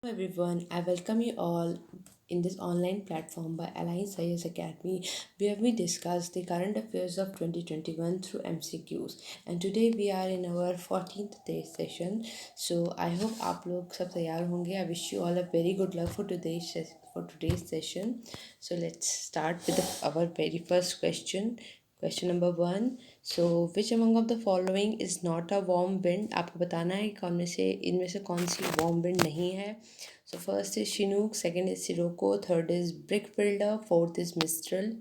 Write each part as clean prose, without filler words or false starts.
Everyone, I welcome you all in this online platform by Alliance IAS Academy, where we discuss the current affairs of 2021 through MCQs. And today we are in our 14th day session. So I hope आप लोग सब तैयार होंगे. I wish you all a very good luck for today's session. So let's start with our very first question. Question number 1. So which among of the following is not a warm wind? आपको बताना है कि कौन में से इनमें से कौन सी warm wind नहीं है. So first is Chinook, second is Sirocco, third is Brick Builder, fourth is Mistral.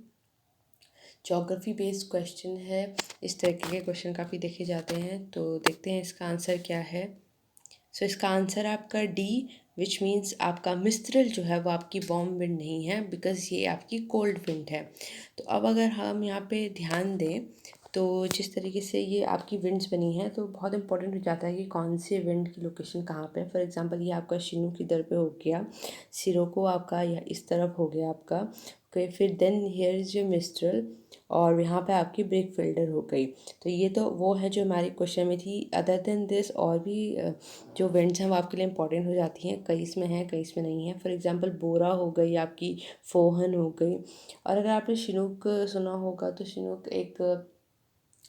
Geography based question है. इस तरीके के क्वेश्चन काफ़ी देखे जाते हैं, तो देखते हैं इसका आंसर क्या है. सो इसका आंसर आपका डी, विच मीन्स आपका मिस्ट्रल जो है वो आपकी वार्म विंड नहीं है, बिकॉज ये आपकी कोल्ड विंड है. तो अब अगर हम यहाँ पे ध्यान दें तो जिस तरीके से ये आपकी विंड्स बनी है तो बहुत इंपॉर्टेंट हो जाता है कि कौन से विंड की लोकेशन कहाँ पे है. फॉर एग्जांपल ये आपका शिनूक इधर पे हो गया, सिरोको आपका या इस तरफ हो गया आपका. ओके, फिर then here is your mistral और यहाँ पे आपकी ब्रेक फिल्डर हो गई. तो ये तो वो है जो हमारी क्वेश्चन में थी. अदर देन दिस और भी जो विंड्स हैं वो आपके लिए इंपॉर्टेंट हो जाती हैं. कई इसमें हैं, कई इसमें नहीं है. फॉर एग्जांपल बोरा हो गई आपकी, फोहन हो गई. और अगर आपने शिनूक सुना होगा तो शिनूक एक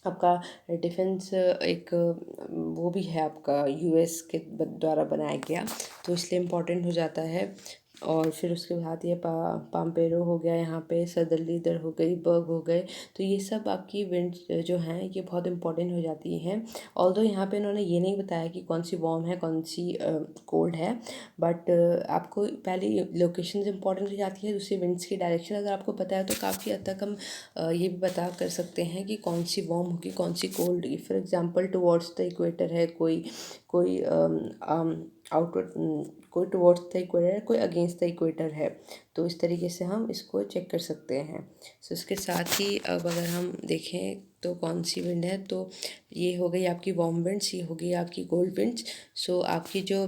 आपका डिफेंस एक वो भी है आपका यूएस के द्वारा बनाया गया, तो इसलिए इम्पोर्टेंट हो जाता है. और फिर उसके बाद ये पाम्पेरो हो गया, यहाँ पे सदर्ली इधर हो गई, बर्ग हो गए. तो ये सब आपकी विंड जो हैं ये बहुत इंपॉर्टेंट हो जाती हैं. ऑल्दो यहाँ पे इन्होंने ये नहीं बताया कि कौन सी वार्म है कौन सी कोल्ड है, बट आपको पहले लोकेशन इंपॉर्टेंट हो जाती है. दूसरी विंड्स की डायरेक्शन अगर आपको पता है तो काफ़ी हद तक हम ये भी बता कर सकते हैं कि कौन सी वार्म होगी कौन सी कोल्ड होगी. For example towards the equator है कोई, कोई आउटवर्ड, कोई टुवर्ड्स द इक्वेटर है, कोई अगेंस्ट द इक्वेटर है. तो इस तरीके से हम इसको चेक कर सकते हैं. सो इसके साथ ही अब अगर हम देखें तो कौन सी विंड है, तो ये हो गई आपकी वार्म विंड्स, ये हो गई आपकी कोल्ड विंड्स. सो आपकी जो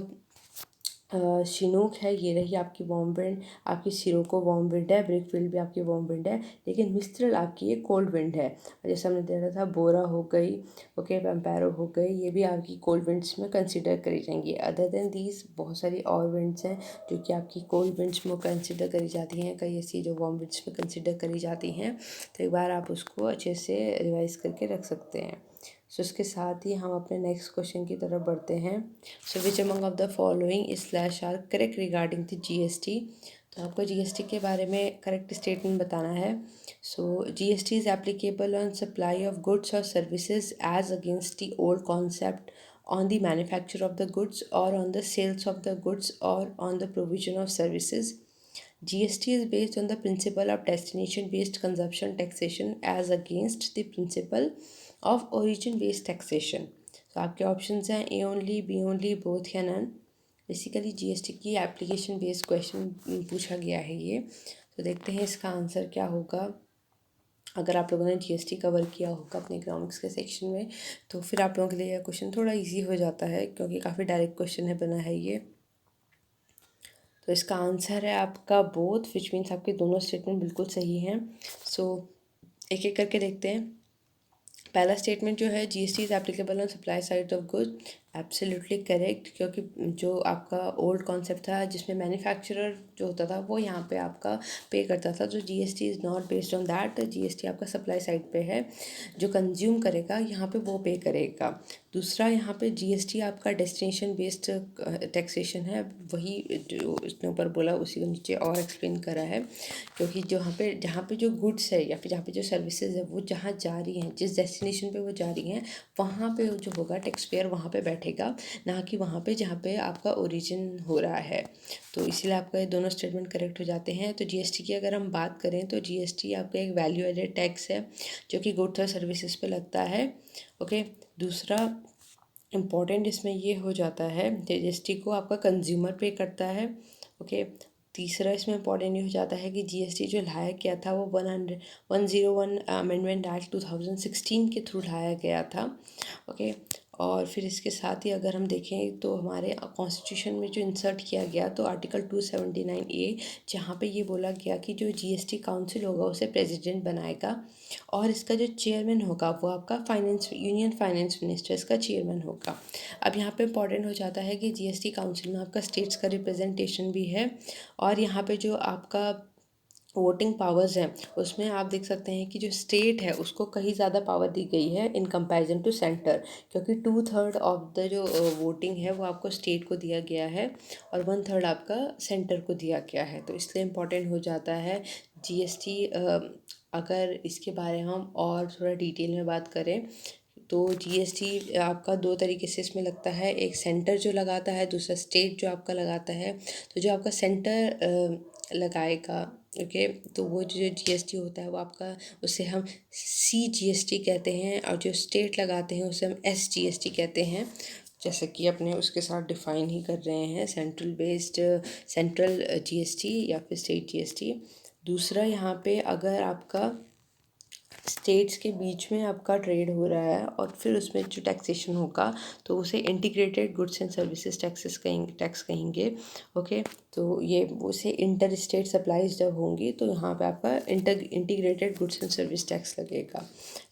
शिनूक है ये रही आपकी वार्म विंड, आपकी सिरोको वार्म विंड है, ब्रिकफील्ड भी आपकी वार्म विंड है. लेकिन मिस्ट्रल आपकी ये कोल्ड विंड है. जैसे हमने देखा था बोरा हो गई, ओके, पैम्पेरो हो गई, ये भी आपकी कोल्ड विंड्स में कंसिडर करी जाएंगी. अदर देन दीज बहुत सारी और विंड्स हैं जो कि आपकी कोल्ड विंड्स में कंसिडर करी जाती हैं, कई ऐसी जो वार्म विंड्स में कंसिडर करी जाती हैं. तो एक बार आप उसको अच्छे से रिवाइज करके रख सकते हैं. सो इसके साथ ही हम अपने नेक्स्ट क्वेश्चन की तरफ बढ़ते हैं. So which among of the following slash are correct regarding the GST. तो आपको जीएसटी के बारे में करेक्ट स्टेटमेंट बताना है. So GST is applicable on supply of goods और services as against the old concept on the manufacture of the goods or on the sales of the goods or on the provision of services. GST is based on the principle of destination based consumption taxation as against the principle of origin based taxation. तो आपके options हैं A only, B only, both या none. Basically GST की application based question पूछा गया है ये. तो देखते हैं इसका आंसर क्या होगा. अगर आप लोगों ने जीएसटी कवर किया होगा अपने इकोनॉमिक्स के सेक्शन में तो फिर आप लोगों के लिए यह क्वेश्चन थोड़ा इजी हो जाता है, क्योंकि काफ़ी डायरेक्ट क्वेश्चन है बना है ये. तो इसका आंसर है आपका बोथ, विच मीन्स आपके दोनों स्टेटमेंट बिल्कुल सही हैं. सो एक एक करके देखते हैं. पहला स्टेटमेंट जो है GST is applicable on supply side of good, absolutely correct, क्योंकि जो आपका ओल्ड कॉन्सेप्ट था जिसमें मैन्युफैक्चरर जो होता था वो यहाँ पे आपका पे करता था. तो GST is not based on that. GST आपका सप्लाई साइड पे है, जो कंज्यूम करेगा यहाँ पे वो पे करेगा. दूसरा यहाँ पे जीएसटी आपका डेस्टिनेशन बेस्ड टैक्सेशन है, वही जो इसने ऊपर बोला उसी को नीचे और एक्सप्लेन करा है. क्योंकि जहाँ पे जो गुड्स है या फिर जहाँ पे जो सर्विसेज है वो जहाँ जा रही हैं, जिस डेस्टिनेशन पे वो जा रही हैं, वहाँ पे जो होगा टैक्स पेयर वहाँ पे बैठेगा, ना कि वहाँ पे जहाँ पे आपका ओरिजिन हो रहा है. तो इसीलिए आपका ये दोनों स्टेटमेंट करेक्ट हो जाते हैं. तो जीएसटी की अगर हम बात करें तो जीएसटी आपका एक वैल्यू एडेड टैक्स है जो कि गुड्स और सर्विसेज पे लगता है. ओके, दूसरा इम्पॉर्टेंट इसमें ये हो जाता है जीएसटी को आपका कंज्यूमर पे करता है. ओके, तीसरा इसमें इम्पॉर्टेंट ये हो जाता है कि जीएसटी जो लाया गया था वो 101 अमेंडमेंट एक्ट 2016 के थ्रू लाया गया था. ओके, और फिर इसके साथ ही अगर हम देखें तो हमारे कॉन्स्टिट्यूशन में जो इंसर्ट किया गया तो आर्टिकल 279A, जहाँ पे ये बोला गया कि जो जीएसटी काउंसिल होगा उसे प्रेसिडेंट बनाएगा और इसका जो चेयरमैन होगा वो आपका फाइनेंस यूनियन फाइनेंस मिनिस्टर इसका चेयरमैन होगा। अब यहाँ पे इम्पॉर्टेंट हो जाता है कि जीएसटी काउंसिल में आपका स्टेट्स का रिप्रेजेंटेशन भी है और यहाँ पे जो आपका वोटिंग पावर्स हैं उसमें आप देख सकते हैं कि जो स्टेट है उसको कहीं ज़्यादा पावर दी गई है इन कंपैरिजन टू सेंटर, क्योंकि 2/3 ऑफ द जो वोटिंग है वो आपको स्टेट को दिया गया है और 1/3 आपका सेंटर को दिया गया है। तो इसलिए इम्पोर्टेंट हो जाता है जीएसटी। अगर इसके बारे में हम और थोड़ा डिटेल में बात करें तो जीएसटी आपका दो तरीके से इसमें लगता है, एक सेंटर जो लगाता है, दूसरा स्टेट जो आपका लगाता है। तो जो आपका सेंटर लगाएगा, ओके, तो वो जो जीएसटी होता है वो आपका, उसे हम CGST कहते हैं और जो स्टेट लगाते हैं उसे हम SGST कहते हैं, जैसे कि अपने उसके साथ डिफाइन ही कर रहे हैं, सेंट्रल जीएसटी या फिर स्टेट जीएसटी। दूसरा यहाँ पे अगर आपका स्टेट्स के बीच में आपका ट्रेड हो रहा है और फिर उसमें जो टैक्सेशन होगा तो उसे integrated goods and services tax कहेंगे। ओके, तो ये उसे इंटर स्टेट सप्लाईज जब होंगी तो यहाँ पे आपका integrated goods and service tax लगेगा।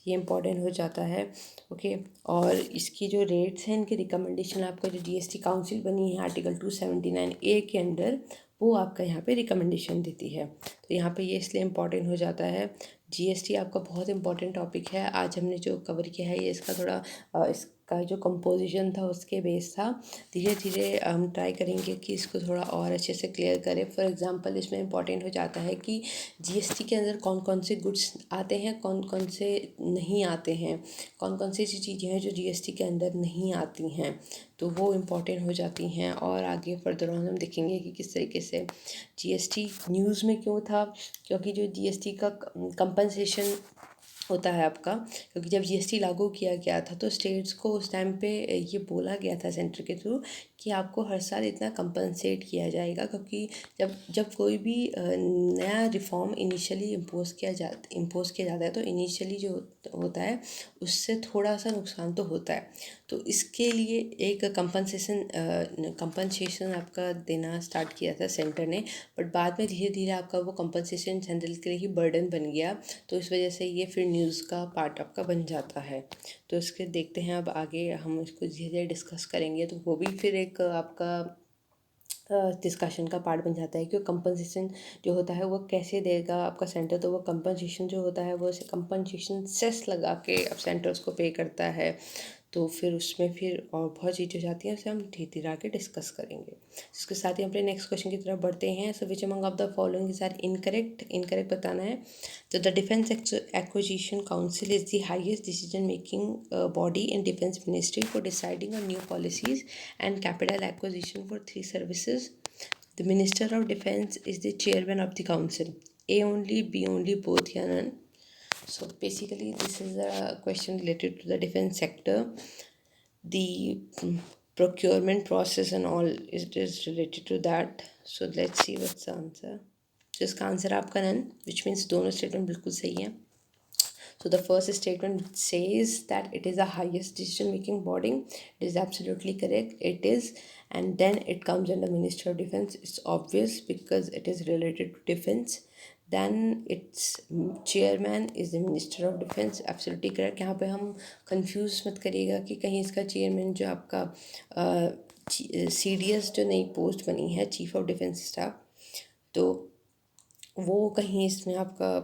ये इंपॉर्टेंट हो जाता है। ओके, और इसकी जो रेट्स हैं, इनकी रिकमेंडेशन आपका जो जीएसटी काउंसिल बनी है आर्टिकल 279A के अंडर, वो आपका यहाँ पे रिकमेंडेशन देती है। तो यहाँ पे ये इसलिए इम्पॉर्टेंट हो जाता है। जीएसटी आपका बहुत इंपॉर्टेंट टॉपिक है। आज हमने जो कवर किया है ये इसका थोड़ा इसका जो कंपोजिशन था उसके बेस था। धीरे धीरे हम ट्राई करेंगे कि इसको थोड़ा और अच्छे से क्लियर करें। फॉर एग्जांपल इसमें इंपॉर्टेंट हो जाता है कि जीएसटी के अंदर कौन कौन से गुड्स आते हैं, कौन कौन से नहीं आते हैं, कौन कौन सी ऐसी चीज़ें हैं जो जीएसटी के अंदर नहीं आती हैं, तो वो इम्पॉर्टेंट हो जाती हैं। और आगे फर्दर ऑन हम देखेंगे कि किस तरीके से जीएसटी न्यूज़ में क्यों था, क्योंकि जो जीएसटी का कंपनसेशन होता है आपका, क्योंकि जब जीएसटी लागू किया गया था तो स्टेट्स को उस टाइम पे ये बोला गया था सेंटर के थ्रू कि आपको हर साल इतना कंपनसेट किया जाएगा, क्योंकि जब जब कोई भी नया रिफॉर्म इनिशियली इम्पोज किया जाता है तो इनिशियली जो होता है उससे थोड़ा सा नुकसान तो होता है। तो इसके लिए एक कंपनसेशन आपका देना स्टार्ट किया था सेंटर ने, बट बाद में धीरे धीरे आपका वो कंपनसेशन सेंट्रल के लिए ही बर्डन बन गया, तो इस वजह से ये फिर न्यूज़ का पार्ट आपका बन जाता है। तो इसके देखते हैं अब आगे हम इसको धीरे धीरे डिस्कस करेंगे, तो वो भी फिर एक आपका डिस्कशन का पार्ट बन जाता है कि कंपनसेशन जो होता है वो कैसे देगा आपका सेंटर। तो वो कंपनसेशन जो होता है वो उसे कंपनसेशन सेस लगा के अब सेंटर उसको पे करता है। तो फिर उसमें फिर और बहुत चीज़ें जाती हैं, उसे हम धीरे धीरे आके डिस्कस करेंगे। इसके साथ ही अपने नेक्स्ट क्वेश्चन की तरफ बढ़ते हैं। So which among of the following is are incorrect बताना है। तो the defence acquisition council is the highest decision making body in defence ministry for deciding on new policies and capital acquisition for 3 services. The Minister of Defense is the chairman of the council. A only, B only, both, या none? So basically this is a question related to the defense sector. The procurement process and all it is related to that. So let's see what's the answer. So इसका answer आपका none, which means दोनों statement बिल्कुल सही है। So the first statement says that it is the highest decision making body. It is absolutely correct. It is. And then it comes under Minister of Defense. It's obvious because it is related to defense. Then its chairman is the Minister of Defense. Absolutely correct. यहाँ पे हम confuse मत करिएगा कि कहीं इसका chairman जो आपका CDS जो नई पोस्ट बनी है, चीफ ऑफ डिफेंस स्टाफ, तो वो कहीं इसमें आपका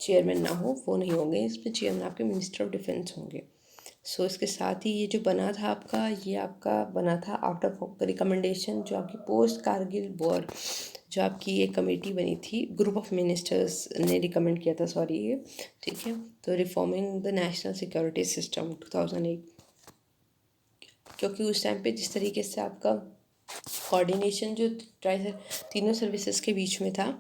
चेयरमैन ना हो, वो नहीं होंगे इसमें। चेयरमैन आपके मिनिस्टर ऑफ डिफेंस होंगे। सो इसके साथ ही ये जो बना था आपका, ये आपका बना था आफ्टर रिकमेंडेशन जो आपकी पोस्ट कारगिल वॉर जो आपकी एक कमेटी बनी थी, ग्रुप ऑफ मिनिस्टर्स ने रिकमेंड किया था, सॉरी ये, ठीक है। तो reforming the national security system 2008, क्योंकि उस टाइम पे जिस तरीके से आपका कोऑर्डिनेशन जो तीनों सर्विसेज के बीच में था,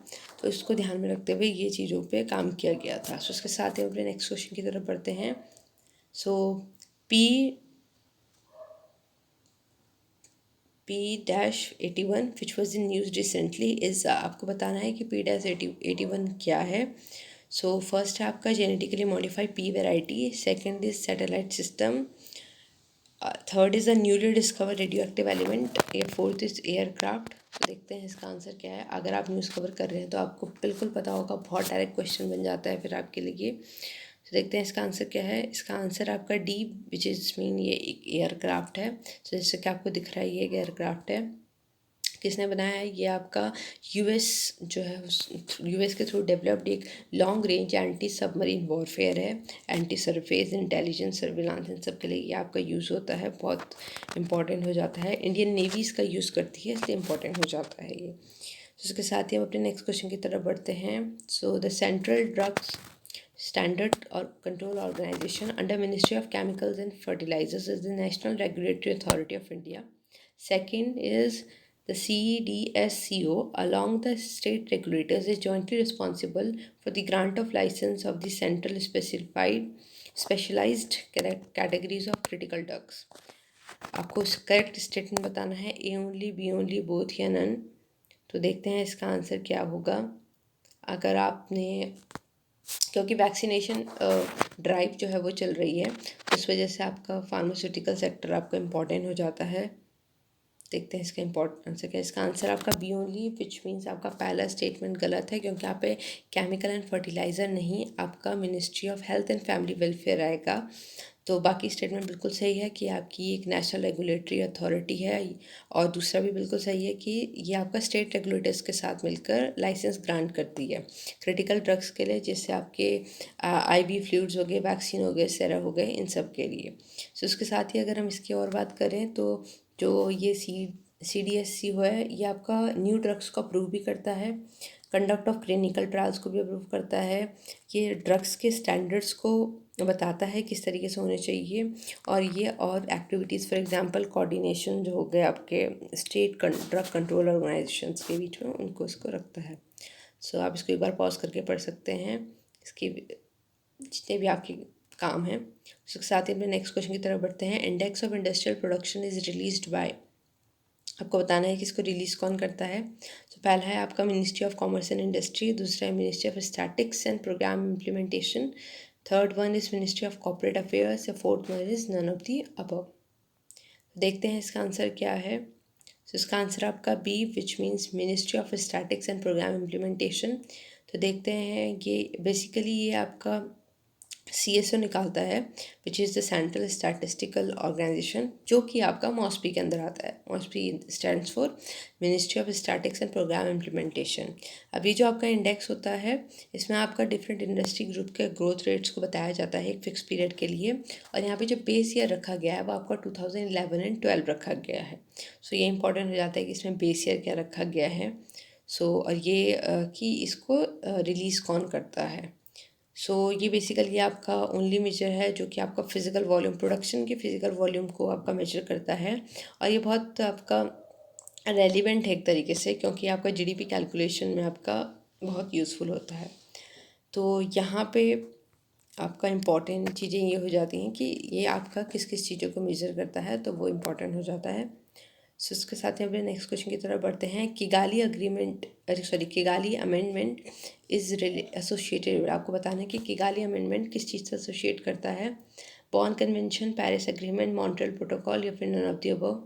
तो इसको ध्यान में रखते हुए ये चीज़ों पे काम किया गया था। सो इसके साथ ही अपने नेक्स्ट क्वेश्चन की तरफ बढ़ते हैं। सो P-81 which was in news recently is, आपको बताना है कि P-81 क्या है। सो फर्स्ट है आपका genetically modified P variety, second is satellite system, third is a newly discover radio active element, या फोर्थ इज एयरक्राफ्ट। तो देखते हैं इसका आंसर क्या है। अगर आप न्यूज़ कवर कर रहे हैं तो आपको बिल्कुल पता होगा, बहुत डायरेक्ट क्वेश्चन बन जाता है फिर आपके लिए। तो देखते हैं इसका आंसर क्या है। इसका आंसर आपका डी, विच इज़ मीन ये एक एयरक्राफ्ट है। तो जैसे कि आपको दिख रहा है ये एक एयरक्राफ्ट है। किसने बनाया है? ये आपका यूएस जो है, यूएस के थ्रू डेवलप्ड एक long range anti submarine warfare है। एंटी सरफेस इंटेलिजेंस सर्विलांस इन सब के लिए ये आपका यूज़ होता है, बहुत इंपॉर्टेंट हो जाता है। इंडियन नेवी इसका यूज़ करती है, इसलिए इंपॉर्टेंट हो जाता है ये। तो इसके साथ ही हम अपने नेक्स्ट क्वेश्चन की तरफ बढ़ते हैं। So the central drugs standard और control organisation under ministry of chemicals and fertilisers is the national regulatory authority of India. Second is the CDSCO, along the state regulators, is jointly responsible for the grant of license of the central specialized categories of critical drugs. आपको correct statement बताना है, A only, B only, both या none. तो देखते हैं इसका answer क्या होगा। अगर आपने, क्योंकि वैक्सीनेशन ड्राइव जो है वो चल रही है, उस वजह से आपका फार्मास्यूटिकल सेक्टर आपका इम्पॉर्टेंट हो जाता है। देखते हैं इसका इम्पोर्टेंट आंसर क्या है। इसका आंसर आपका बी ओनली, विच मीन्स आपका पहला स्टेटमेंट गलत है, क्योंकि यहाँ पे केमिकल एंड फर्टिलाइज़र नहीं, आपका ministry of health and family welfare आएगा। तो बाकी स्टेटमेंट बिल्कुल सही है कि आपकी एक नेशनल रेगुलेटरी अथॉरिटी है, और दूसरा भी बिल्कुल सही है कि ये आपका स्टेट रेगुलेटर्स के साथ मिलकर लाइसेंस ग्रांट करती है क्रिटिकल ड्रग्स के लिए, जिससे आपके आईवी फ्लूइड्स हो गए, वैक्सीन हो गए, सेरा हो गए, इन सब के लिए। सो उसके साथ ही अगर हम इसकी और बात करें तो जो ये CDSC है, ये आपका न्यू ड्रग्स को अप्रूव भी करता है, कंडक्ट ऑफ क्लिनिकल ट्रायल्स को भी अप्रूव करता है, ये ड्रग्स के स्टैंडर्ड्स को बताता है किस तरीके से होने चाहिए, और ये और एक्टिविटीज़, फॉर एग्जांपल कोऑर्डिनेशन जो हो गए आपके स्टेट ड्रग कंट्रोल ऑर्गेनाइजेशंस के बीच में, उनको इसको रखता है। सो आप इसको एक बार पॉज करके पढ़ सकते हैं, इसकी जितने भी आपके काम हैं। उसके साथ ही अपने नेक्स्ट क्वेश्चन की तरफ बढ़ते हैं। Index of industrial production is released by, आपको बताना है कि इसको रिलीज़ कौन करता है। तो पहला है आपका ministry of commerce and industry, दूसरा है ministry of statics and programme implementation, third one is ministry of corporate affairs, या fourth one is none of the above. देखते हैं इसका आंसर क्या है। तो इसका आंसर आपका B, which means ministry of statics and programme implementation. तो देखते हैं, ये बेसिकली ये आपका CSO निकालता है, which is the central statistical organisation, जो कि आपका मॉस्पी के अंदर आता है। MoSPI stands for ministry of statics and programme implementation. अभी जो आपका इंडेक्स होता है, इसमें आपका डिफरेंट इंडस्ट्री ग्रुप के ग्रोथ रेट्स को बताया जाता है एक फिक्स पीरियड के लिए, और यहाँ पे जो बेस ईयर रखा गया है वो आपका 2011 एंड 12 रखा गया है। सो ये इंपॉर्टेंट हो जाता है कि इसमें बेस ईयर क्या रखा गया है। और ये कि इसको रिलीज़ कौन करता है। ये बेसिकली आपका ओनली मेजर है जो कि आपका फिज़िकल वॉल्यूम, प्रोडक्शन के फिज़िकल वॉल्यूम को आपका मेजर करता है, और ये बहुत आपका रेलिवेंट है एक तरीके से, क्योंकि आपका GDP कैलकुलेशन में आपका बहुत यूज़फुल होता है। तो यहाँ पे आपका इम्पॉर्टेंट चीज़ें ये हो जाती हैं कि ये आपका किस किस चीज़ों को मेजर करता है, तो वो इम्पॉर्टेंट हो जाता है। इसके साथ ही अपने नेक्स्ट क्वेश्चन की तरफ बढ़ते हैं। Kigali agreement, Kigali amendment is associated, आपको बताना है कि किगाली अमेंडमेंट किस चीज़ से एसोसिएट करता है। Bonn convention, Paris agreement, Montreal protocol, या फिर none of the above.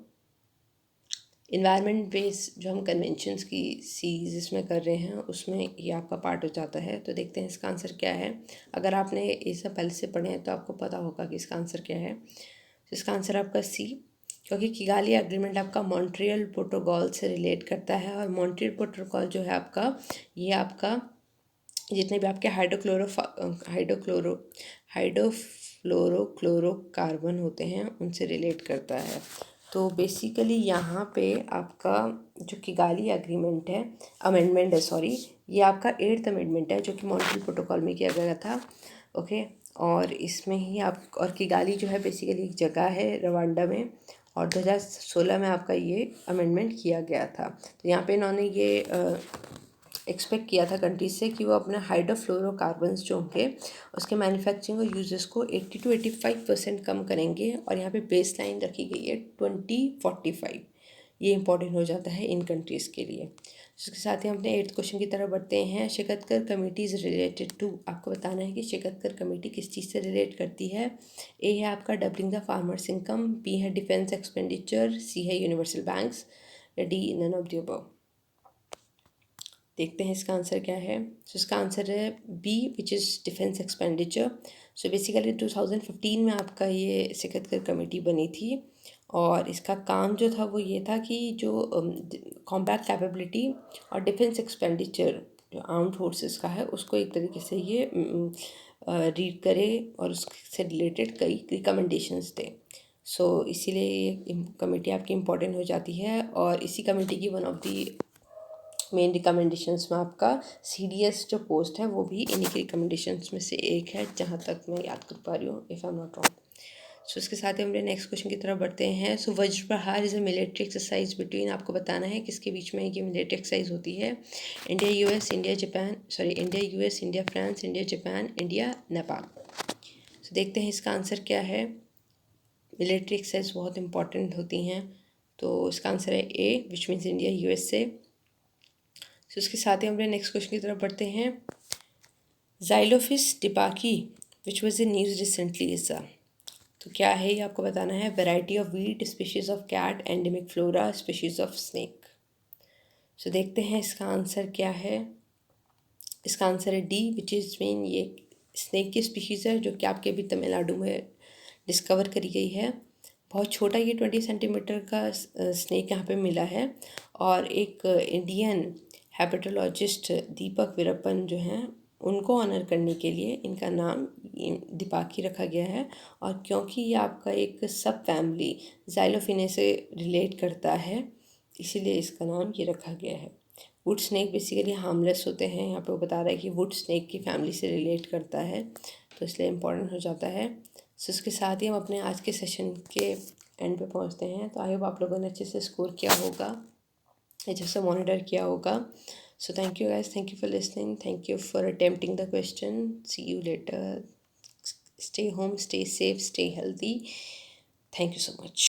Environment base जो हम कन्वेंशंस की सीरीज इसमें कर रहे हैं, उसमें ये आपका पार्ट हो जाता है। तो देखते हैं इसका आंसर क्या है। अगर आपने ये सब पहले से पढ़े हैं तो आपको पता होगा कि इसका आंसर क्या है। तो इसका आंसर आपका सी, क्योंकि किगाली एग्रीमेंट आपका मॉन्ट्रियल प्रोटोकॉल से रिलेट करता है, और मॉन्ट्रियल प्रोटोकॉल जो है आपका, ये आपका जितने भी आपके हाइड्रोफ्लोरोकार्बन होते हैं उनसे रिलेट करता है। तो बेसिकली यहाँ पे आपका जो किगाली एग्रीमेंट है, अमेंडमेंट है सॉरी, ये आपका 8th अमेंडमेंट है जो कि मॉन्ट्रियल प्रोटोकॉल में किया गया था। ओके, और इसमें ही आप, और किगाली जो है बेसिकली एक जगह है रवांडा में, और 2016 में आपका ये अमेंडमेंट किया गया था। तो यहाँ पे इन्होंने ये एक्सपेक्ट किया था कंट्रीज से कि वो अपने हाइड्रोफ्लोरोकार्बन्स जो होंगे उसके मैन्युफैक्चरिंग और यूजेस को 80 to 85% कम करेंगे, और यहाँ पे बेस लाइन रखी गई है 2045, ये इंपॉर्टेंट हो जाता है इन कंट्रीज़ के लिए। उसके साथ ही हम अपने 8th क्वेश्चन की तरफ बढ़ते हैं। शिकतकर कमेटी इज़ रिलेटेड टू, आपको बताना है कि शिकतकर कमेटी किस चीज़ से रिलेट करती है। ए है आपका doubling the farmers income, B है डिफेंस एक्सपेंडिचर, सी है यूनिवर्सल बैंक्स, या D none of the above. देखते हैं इसका आंसर क्या है। सो इसका आंसर है B which is defence expenditure. So basically 2015 में आपका ये शिकतकर कमेटी बनी थी और इसका काम जो था वो ये था कि जो कॉम्बैट कैपेबिलिटी और डिफेंस एक्सपेंडिचर जो आर्म्ड फोर्सेस का है उसको एक तरीके से ये रीड करे और उससे रिलेटेड कई रिकमेंडेशंस दे। सो इसीलिए ये कमेटी आपकी इम्पोर्टेंट हो जाती है और इसी कमेटी की one of the main recommendations में आपका CDS जो पोस्ट है वो भी इन्हीं की रिकमेंडेशंस में से एक है, जहाँ तक मैं याद कर पा रही हूँ, if I am not wrong. So इसके साथ ही हम नेक्स्ट क्वेश्चन की तरफ बढ़ते हैं। सो वज्र प्रहार is a military exercise between, आपको बताना है किसके बीच में ये मिलिट्री एक्सरसाइज होती है। India US, India Japan, sorry India US, India France, India Japan, India Nepal. So देखते हैं इसका आंसर क्या है। मिलिट्री एक्सरसाइज बहुत इंपॉर्टेंट होती हैं, तो इसका आंसर है ए विच मीन्स इंडिया USA। सो इसके साथ ही हम नेक्स्ट क्वेश्चन की तरफ बढ़ते हैं। Xylophis deepaki which was in news recently is a, तो क्या है ये आपको बताना है। Variety of wheat, species of cat, endemic flora, species of snake. So देखते हैं इसका आंसर क्या है। इसका आंसर है डी विच इज़ मीन ये स्नेक की स्पीशीज़ है जो कि आपके भी तमिलनाडु में डिस्कवर करी गई है। बहुत छोटा ये 20 सेंटीमीटर का स्नेक यहाँ पे मिला है और एक इंडियन हैपेटोलॉजिस्ट दीपक वीरप्पन जो हैं उनको ऑनर करने के लिए इनका नाम दीपाकी रखा गया है। और क्योंकि ये आपका एक सब फैमिली ज़ाइलोफिने से रिलेट करता है इसीलिए इसका नाम ये रखा गया है। वुड स्नेक बेसिकली हार्मलेस होते हैं, यहाँ पे वो बता रहा है कि वुड स्नेक की फैमिली से रिलेट करता है, तो इसलिए इम्पोर्टेंट हो जाता है। सो इसके साथ ही हम अपने आज के सेशन के एंड पे पहुँचते हैं। तो आई होप आप लोगों ने अच्छे से स्कोर किया होगा, अच्छे से मॉनिटर किया होगा। So thank you guys, thank you for listening, thank you for attempting the question. See you later, stay home, stay safe, stay healthy. Thank you so much.